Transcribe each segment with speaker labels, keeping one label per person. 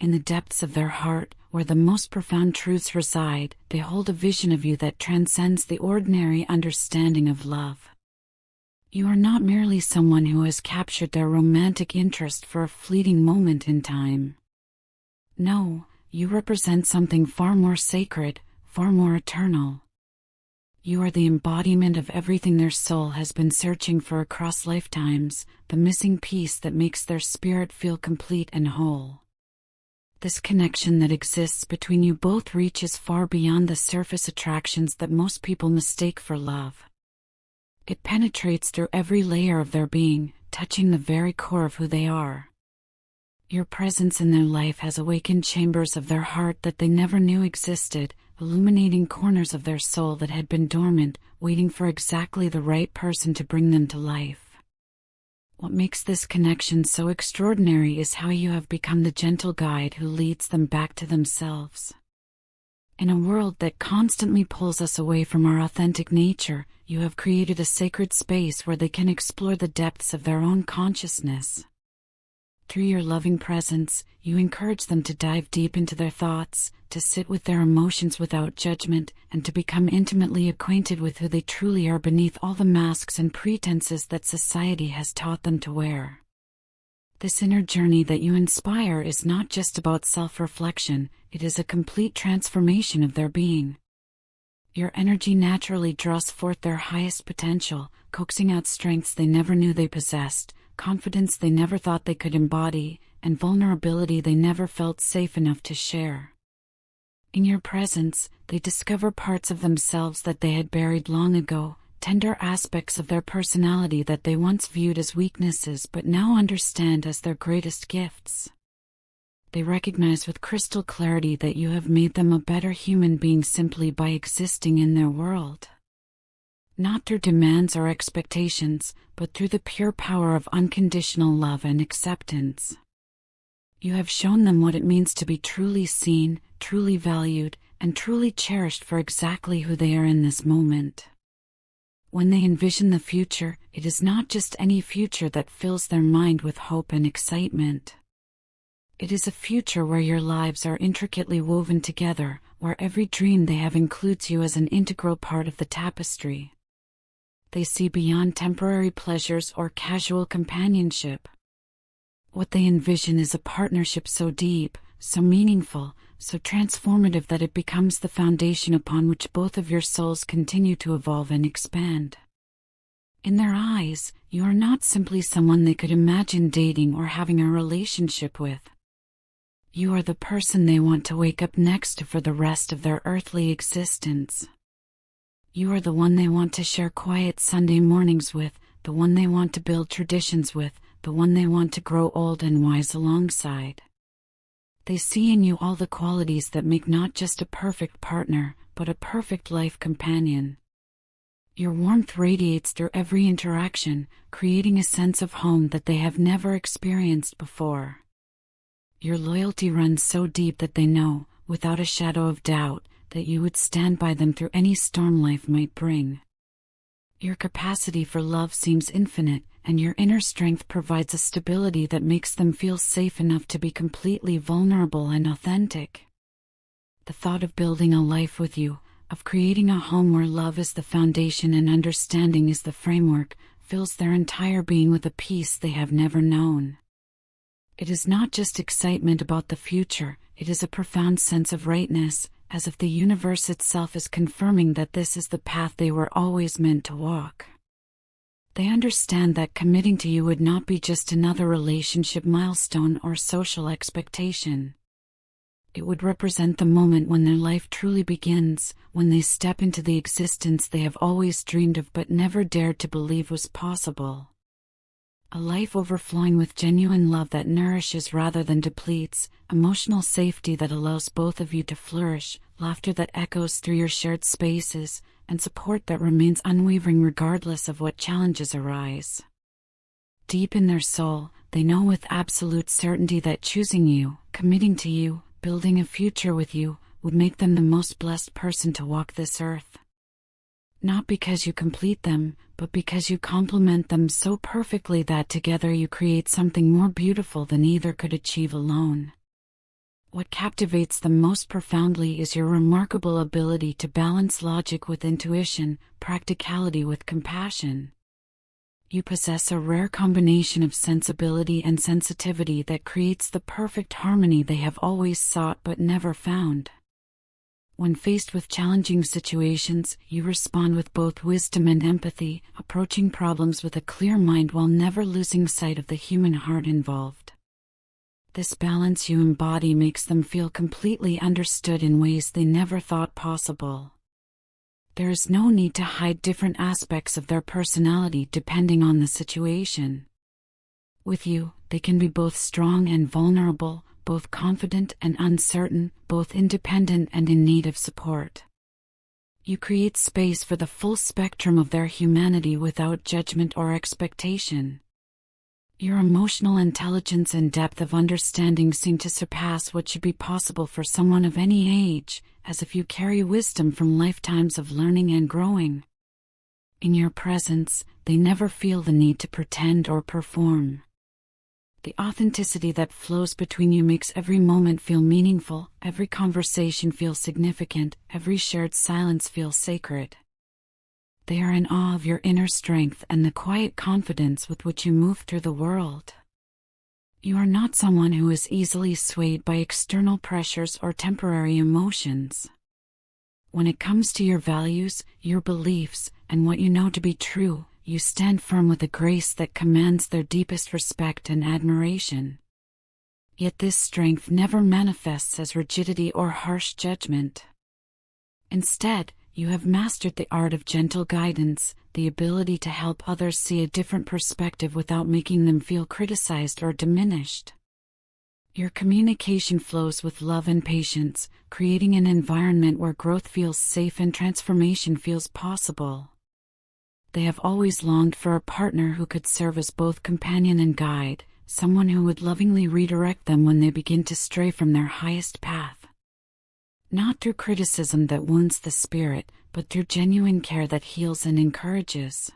Speaker 1: In the depths of their heart, where the most profound truths reside, they hold a vision of you that transcends the ordinary understanding of love. You are not merely someone who has captured their romantic interest for a fleeting moment in time. No, you represent something far more sacred, far more eternal. You are the embodiment of everything their soul has been searching for across lifetimes, the missing piece that makes their spirit feel complete and whole. This connection that exists between you both reaches far beyond the surface attractions that most people mistake for love. It penetrates through every layer of their being, touching the very core of who they are. Your presence in their life has awakened chambers of their heart that they never knew existed, illuminating corners of their soul that had been dormant, waiting for exactly the right person to bring them to life. What makes this connection so extraordinary is how you have become the gentle guide who leads them back to themselves. In a world that constantly pulls us away from our authentic nature, you have created a sacred space where they can explore the depths of their own consciousness. Through your loving presence, you encourage them to dive deep into their thoughts, to sit with their emotions without judgment, and to become intimately acquainted with who they truly are beneath all the masks and pretenses that society has taught them to wear. This inner journey that you inspire is not just about self-reflection, it is a complete transformation of their being. Your energy naturally draws forth their highest potential, coaxing out strengths they never knew they possessed, confidence they never thought they could embody, and vulnerability they never felt safe enough to share. In your presence, they discover parts of themselves that they had buried long ago, tender aspects of their personality that they once viewed as weaknesses but now understand as their greatest gifts. They recognize with crystal clarity that you have made them a better human being simply by existing in their world. Not through demands or expectations, but through the pure power of unconditional love and acceptance. You have shown them what it means to be truly seen, truly valued, and truly cherished for exactly who they are in this moment. When they envision the future, it is not just any future that fills their mind with hope and excitement. It is a future where your lives are intricately woven together, where every dream they have includes you as an integral part of the tapestry. They see beyond temporary pleasures or casual companionship. What they envision is a partnership so deep, so meaningful, so transformative that it becomes the foundation upon which both of your souls continue to evolve and expand. In their eyes, you are not simply someone they could imagine dating or having a relationship with. You are the person they want to wake up next to for the rest of their earthly existence. You are the one they want to share quiet Sunday mornings with, the one they want to build traditions with, the one they want to grow old and wise alongside. They see in you all the qualities that make not just a perfect partner, but a perfect life companion. Your warmth radiates through every interaction, creating a sense of home that they have never experienced before. Your loyalty runs so deep that they know, without a shadow of doubt, that you would stand by them through any storm life might bring. Your capacity for love seems infinite, and your inner strength provides a stability that makes them feel safe enough to be completely vulnerable and authentic. The thought of building a life with you, of creating a home where love is the foundation and understanding is the framework, fills their entire being with a peace they have never known. It is not just excitement about the future, it is a profound sense of rightness, as if the universe itself is confirming that this is the path they were always meant to walk. They understand that committing to you would not be just another relationship milestone or social expectation. It would represent the moment when their life truly begins, when they step into the existence they have always dreamed of but never dared to believe was possible. A life overflowing with genuine love that nourishes rather than depletes, emotional safety that allows both of you to flourish, laughter that echoes through your shared spaces, and support that remains unwavering regardless of what challenges arise. Deep in their soul, they know with absolute certainty that choosing you, committing to you, building a future with you, would make them the most blessed person to walk this earth. Not because you complete them, but because you complement them so perfectly that together you create something more beautiful than either could achieve alone. What captivates them most profoundly is your remarkable ability to balance logic with intuition, practicality with compassion. You possess a rare combination of sensibility and sensitivity that creates the perfect harmony they have always sought but never found. When faced with challenging situations, you respond with both wisdom and empathy, approaching problems with a clear mind while never losing sight of the human heart involved. This balance you embody makes them feel completely understood in ways they never thought possible. There is no need to hide different aspects of their personality depending on the situation. With you, they can be both strong and vulnerable, both confident and uncertain, both independent and in need of support. You create space for the full spectrum of their humanity without judgment or expectation. Your emotional intelligence and depth of understanding seem to surpass what should be possible for someone of any age, as if you carry wisdom from lifetimes of learning and growing. In your presence, they never feel the need to pretend or perform. The authenticity that flows between you makes every moment feel meaningful, every conversation feel significant, every shared silence feel sacred. They are in awe of your inner strength and the quiet confidence with which you move through the world. You are not someone who is easily swayed by external pressures or temporary emotions. When it comes to your values, your beliefs, and what you know to be true, you stand firm with a grace that commands their deepest respect and admiration. Yet this strength never manifests as rigidity or harsh judgment. Instead, you have mastered the art of gentle guidance, the ability to help others see a different perspective without making them feel criticized or diminished. Your communication flows with love and patience, creating an environment where growth feels safe and transformation feels possible. They have always longed for a partner who could serve as both companion and guide, someone who would lovingly redirect them when they begin to stray from their highest path. Not through criticism that wounds the spirit, but through genuine care that heals and encourages.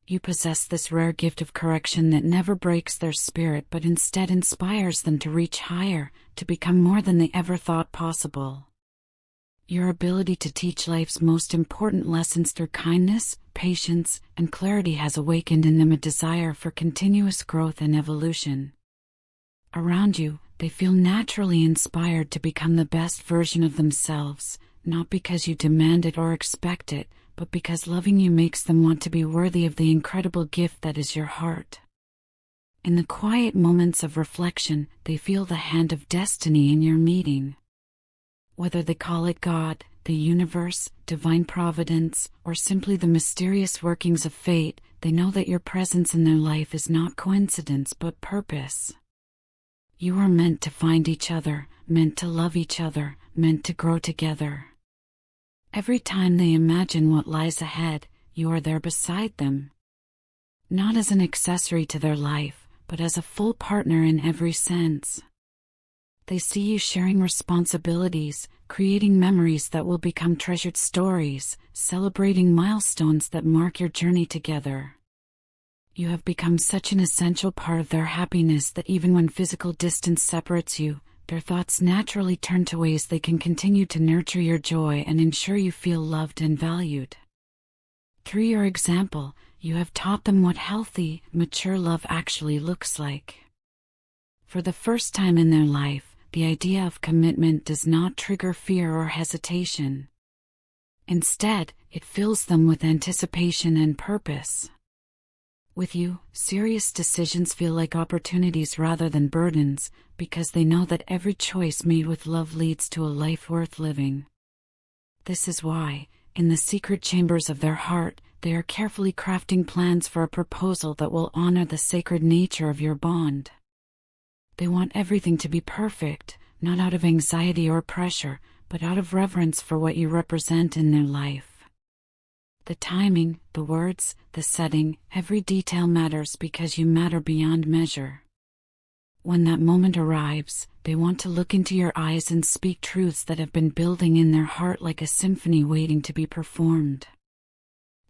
Speaker 1: You possess this rare gift of correction that never breaks their spirit but instead inspires them to reach higher, to become more than they ever thought possible. Your ability to teach life's most important lessons through kindness, patience, and clarity has awakened in them a desire for continuous growth and evolution. Around you, they feel naturally inspired to become the best version of themselves, not because you demand it or expect it, but because loving you makes them want to be worthy of the incredible gift that is your heart. In the quiet moments of reflection, they feel the hand of destiny in your meeting. Whether they call it God, the universe, divine providence, or simply the mysterious workings of fate, they know that your presence in their life is not coincidence but purpose. You are meant to find each other, meant to love each other, meant to grow together. Every time they imagine what lies ahead, you are there beside them. Not as an accessory to their life, but as a full partner in every sense. They see you sharing responsibilities, creating memories that will become treasured stories, celebrating milestones that mark your journey together. You have become such an essential part of their happiness that even when physical distance separates you, their thoughts naturally turn to ways they can continue to nurture your joy and ensure you feel loved and valued. Through your example, you have taught them what healthy, mature love actually looks like. For the first time in their life, the idea of commitment does not trigger fear or hesitation. Instead, it fills them with anticipation and purpose. With you, serious decisions feel like opportunities rather than burdens, because they know that every choice made with love leads to a life worth living. This is why, in the secret chambers of their heart, they are carefully crafting plans for a proposal that will honor the sacred nature of your bond. They want everything to be perfect, not out of anxiety or pressure, but out of reverence for what you represent in their life. The timing, the words, the setting, every detail matters because you matter beyond measure. When that moment arrives, they want to look into your eyes and speak truths that have been building in their heart like a symphony waiting to be performed.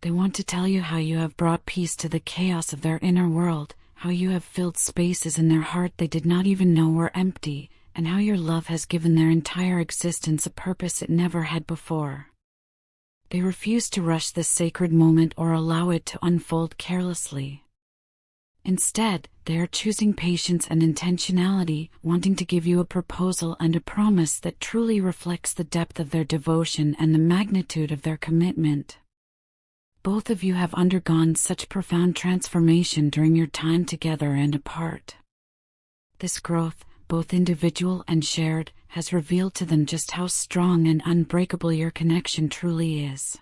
Speaker 1: They want to tell you how you have brought peace to the chaos of their inner world, how you have filled spaces in their heart they did not even know were empty, and how your love has given their entire existence a purpose it never had before. They refuse to rush this sacred moment or allow it to unfold carelessly. Instead, they are choosing patience and intentionality, wanting to give you a proposal and a promise that truly reflects the depth of their devotion and the magnitude of their commitment. Both of you have undergone such profound transformation during your time together and apart. This growth, both individual and shared, has revealed to them just how strong and unbreakable your connection truly is.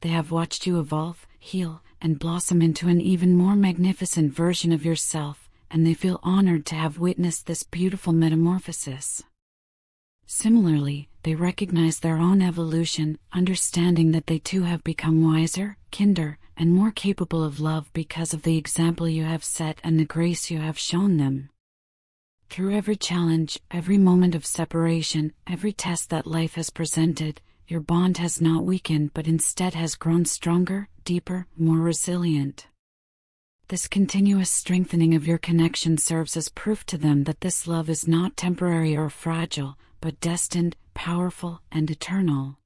Speaker 1: They have watched you evolve, heal, and blossom into an even more magnificent version of yourself, and they feel honored to have witnessed this beautiful metamorphosis. Similarly, they recognize their own evolution, understanding that they too have become wiser, kinder, and more capable of love because of the example you have set and the grace you have shown them. Through every challenge, every moment of separation, every test that life has presented, your bond has not weakened but instead has grown stronger, deeper, more resilient. This continuous strengthening of your connection serves as proof to them that this love is not temporary or fragile, but destined, powerful, and eternal.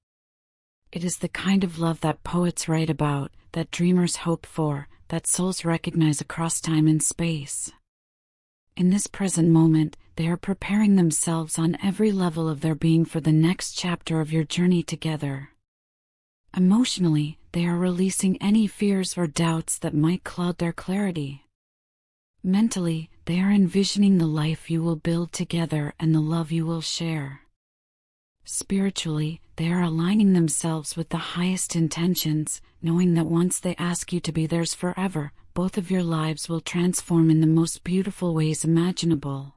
Speaker 1: It is the kind of love that poets write about, that dreamers hope for, that souls recognize across time and space. In this present moment, they are preparing themselves on every level of their being for the next chapter of your journey together. Emotionally, they are releasing any fears or doubts that might cloud their clarity. Mentally, they are envisioning the life you will build together and the love you will share. Spiritually, they are aligning themselves with the highest intentions, knowing that once they ask you to be theirs forever, both of your lives will transform in the most beautiful ways imaginable.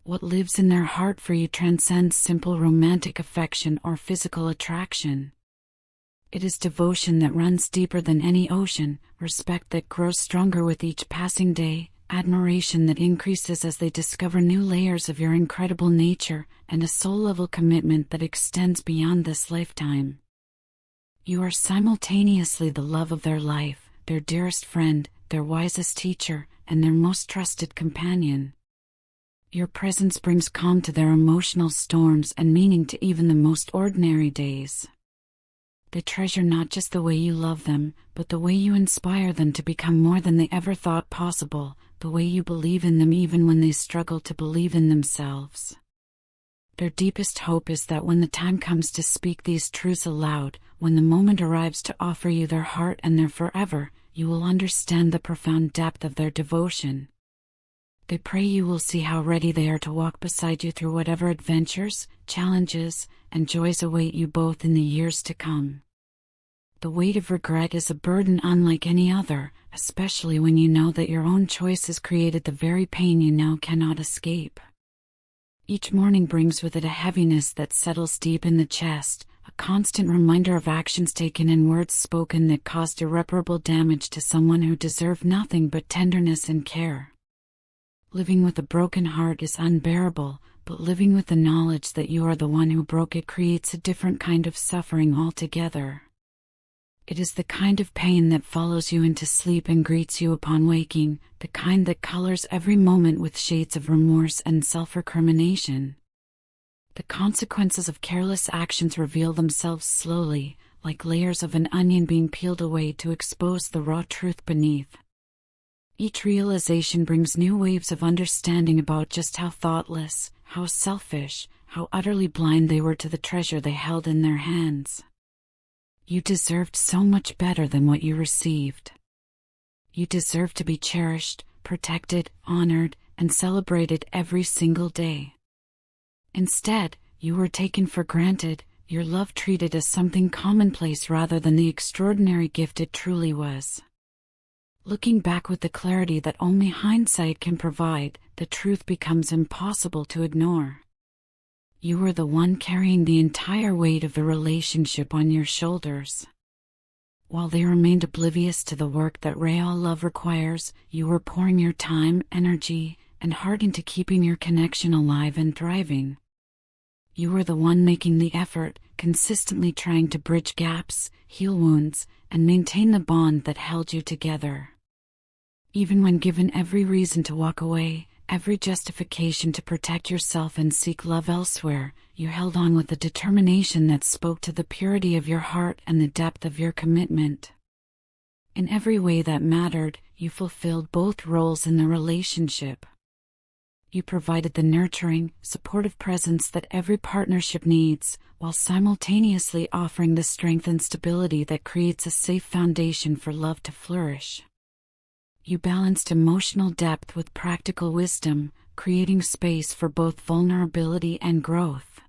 Speaker 1: What lives in their heart for you transcends simple romantic affection or physical attraction. It is devotion that runs deeper than any ocean, respect that grows stronger with each passing day, admiration that increases as they discover new layers of your incredible nature, and a soul-level commitment that extends beyond this lifetime. You are simultaneously the love of their life, their dearest friend, their wisest teacher, and their most trusted companion. Your presence brings calm to their emotional storms and meaning to even the most ordinary days. They treasure not just the way you love them, but the way you inspire them to become more than they ever thought possible, the way you believe in them even when they struggle to believe in themselves. Their deepest hope is that when the time comes to speak these truths aloud, when the moment arrives to offer you their heart and their forever, you will understand the profound depth of their devotion. They pray you will see how ready they are to walk beside you through whatever adventures, challenges, and joys await you both in the years to come. The weight of regret is a burden unlike any other, especially when you know that your own choices created the very pain you now cannot escape. Each morning brings with it a heaviness that settles deep in the chest, a constant reminder of actions taken and words spoken that caused irreparable damage to someone who deserved nothing but tenderness and care. Living with a broken heart is unbearable, but living with the knowledge that you are the one who broke it creates a different kind of suffering altogether. It is the kind of pain that follows you into sleep and greets you upon waking, the kind that colors every moment with shades of remorse and self-recrimination. The consequences of careless actions reveal themselves slowly, like layers of an onion being peeled away to expose the raw truth beneath. Each realization brings new waves of understanding about just how thoughtless, how selfish, how utterly blind they were to the treasure they held in their hands. You deserved so much better than what you received. You deserve to be cherished, protected, honored, and celebrated every single day. Instead, you were taken for granted, your love treated as something commonplace rather than the extraordinary gift it truly was. Looking back with the clarity that only hindsight can provide, the truth becomes impossible to ignore. You were the one carrying the entire weight of the relationship on your shoulders. While they remained oblivious to the work that real love requires, you were pouring your time, energy, and heart into keeping your connection alive and thriving. You were the one making the effort, consistently trying to bridge gaps, heal wounds, and maintain the bond that held you together. Even when given every reason to walk away, every justification to protect yourself and seek love elsewhere, you held on with a determination that spoke to the purity of your heart and the depth of your commitment. In every way that mattered, you fulfilled both roles in the relationship. You provided the nurturing, supportive presence that every partnership needs, while simultaneously offering the strength and stability that creates a safe foundation for love to flourish. You balanced emotional depth with practical wisdom, creating space for both vulnerability and growth.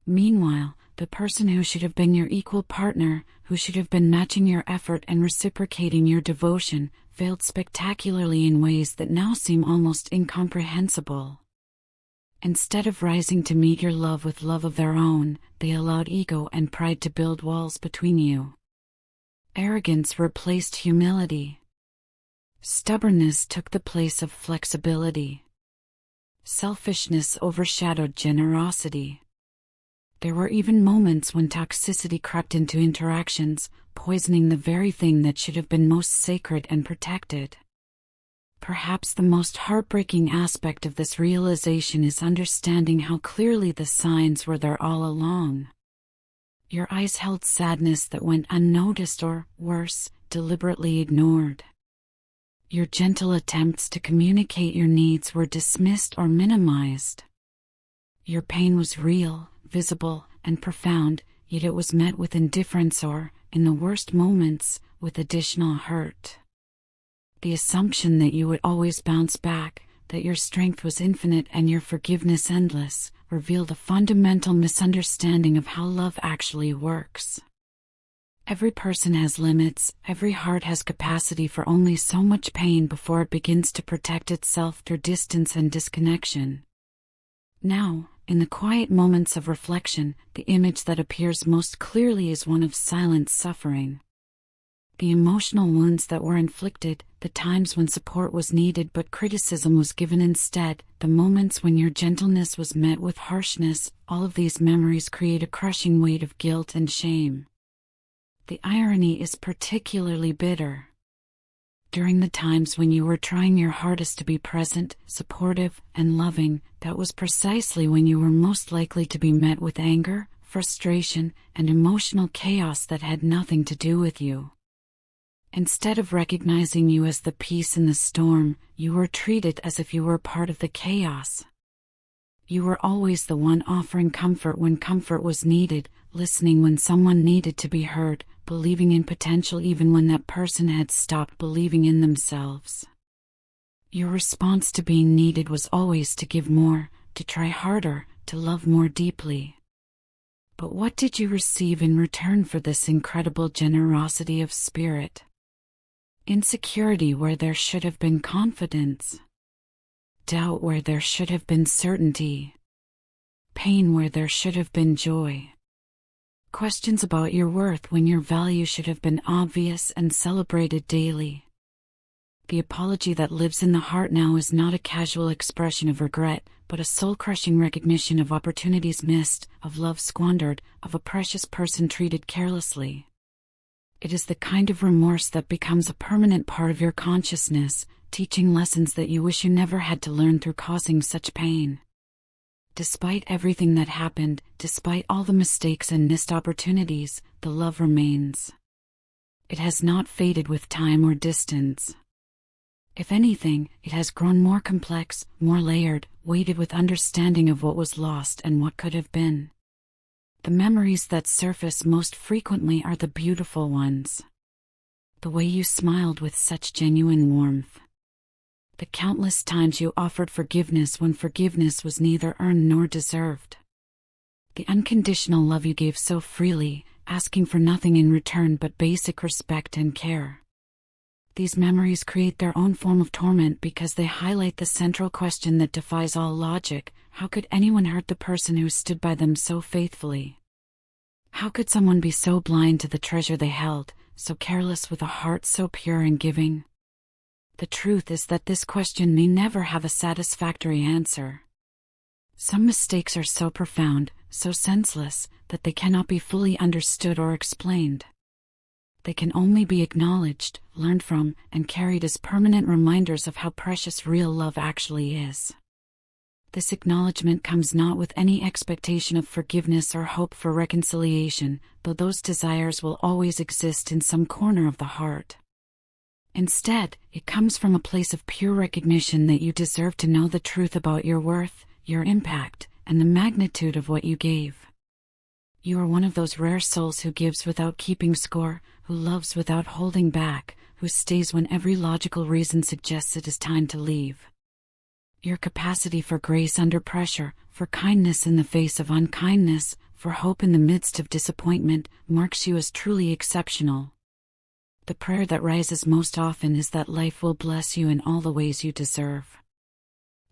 Speaker 1: Meanwhile, the person who should have been your equal partner, who should have been matching your effort and reciprocating your devotion, failed spectacularly in ways that now seem almost incomprehensible. Instead of rising to meet your love with love of their own, they allowed ego and pride to build walls between you. Arrogance replaced humility. Stubbornness took the place of flexibility. Selfishness overshadowed generosity. There were even moments when toxicity crept into interactions, poisoning the very thing that should have been most sacred and protected. Perhaps the most heartbreaking aspect of this realization is understanding how clearly the signs were there all along. Your eyes held sadness that went unnoticed or, worse, deliberately ignored. Your gentle attempts to communicate your needs were dismissed or minimized. Your pain was real, visible, and profound, yet it was met with indifference or, in the worst moments, with additional hurt. The assumption that you would always bounce back, that your strength was infinite and your forgiveness endless, revealed a fundamental misunderstanding of how love actually works. Every person has limits, every heart has capacity for only so much pain before it begins to protect itself through distance and disconnection. Now, in the quiet moments of reflection, the image that appears most clearly is one of silent suffering. The emotional wounds that were inflicted, the times when support was needed but criticism was given instead, the moments when your gentleness was met with harshness, all of these memories create a crushing weight of guilt and shame. The irony is particularly bitter. During the times when you were trying your hardest to be present, supportive, and loving, that was precisely when you were most likely to be met with anger, frustration, and emotional chaos that had nothing to do with you. Instead of recognizing you as the peace in the storm, you were treated as if you were part of the chaos. You were always the one offering comfort when comfort was needed, listening when someone needed to be heard, believing in potential even when that person had stopped believing in themselves. Your response to being needed was always to give more, to try harder, to love more deeply. But what did you receive in return for this incredible generosity of spirit? Insecurity where there should have been confidence. Doubt where there should have been certainty. Pain where there should have been joy. Questions about your worth when your value should have been obvious and celebrated daily. The apology that lives in the heart now is not a casual expression of regret, but a soul-crushing recognition of opportunities missed, of love squandered, of a precious person treated carelessly. It is the kind of remorse that becomes a permanent part of your consciousness, teaching lessons that you wish you never had to learn through causing such pain. Despite everything that happened, despite all the mistakes and missed opportunities, the love remains. It has not faded with time or distance. If anything, it has grown more complex, more layered, weighted with understanding of what was lost and what could have been. The memories that surface most frequently are the beautiful ones. The way you smiled with such genuine warmth. The countless times you offered forgiveness when forgiveness was neither earned nor deserved. The unconditional love you gave so freely, asking for nothing in return but basic respect and care. These memories create their own form of torment because they highlight the central question that defies all logic: how could anyone hurt the person who stood by them so faithfully? How could someone be so blind to the treasure they held, so careless with a heart so pure and giving? The truth is that this question may never have a satisfactory answer. Some mistakes are so profound, so senseless, that they cannot be fully understood or explained. They can only be acknowledged, learned from, and carried as permanent reminders of how precious real love actually is. This acknowledgement comes not with any expectation of forgiveness or hope for reconciliation, though those desires will always exist in some corner of the heart. Instead, it comes from a place of pure recognition that you deserve to know the truth about your worth, your impact, and the magnitude of what you gave. You are one of those rare souls who gives without keeping score, who loves without holding back, who stays when every logical reason suggests it is time to leave. Your capacity for grace under pressure, for kindness in the face of unkindness, for hope in the midst of disappointment, marks you as truly exceptional. The prayer that rises most often is that life will bless you in all the ways you deserve.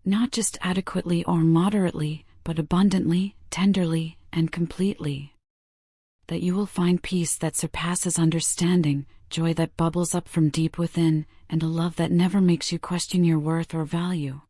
Speaker 1: Not just adequately or moderately, but abundantly, tenderly, and completely. That you will find peace that surpasses understanding, joy that bubbles up from deep within, and a love that never makes you question your worth or value.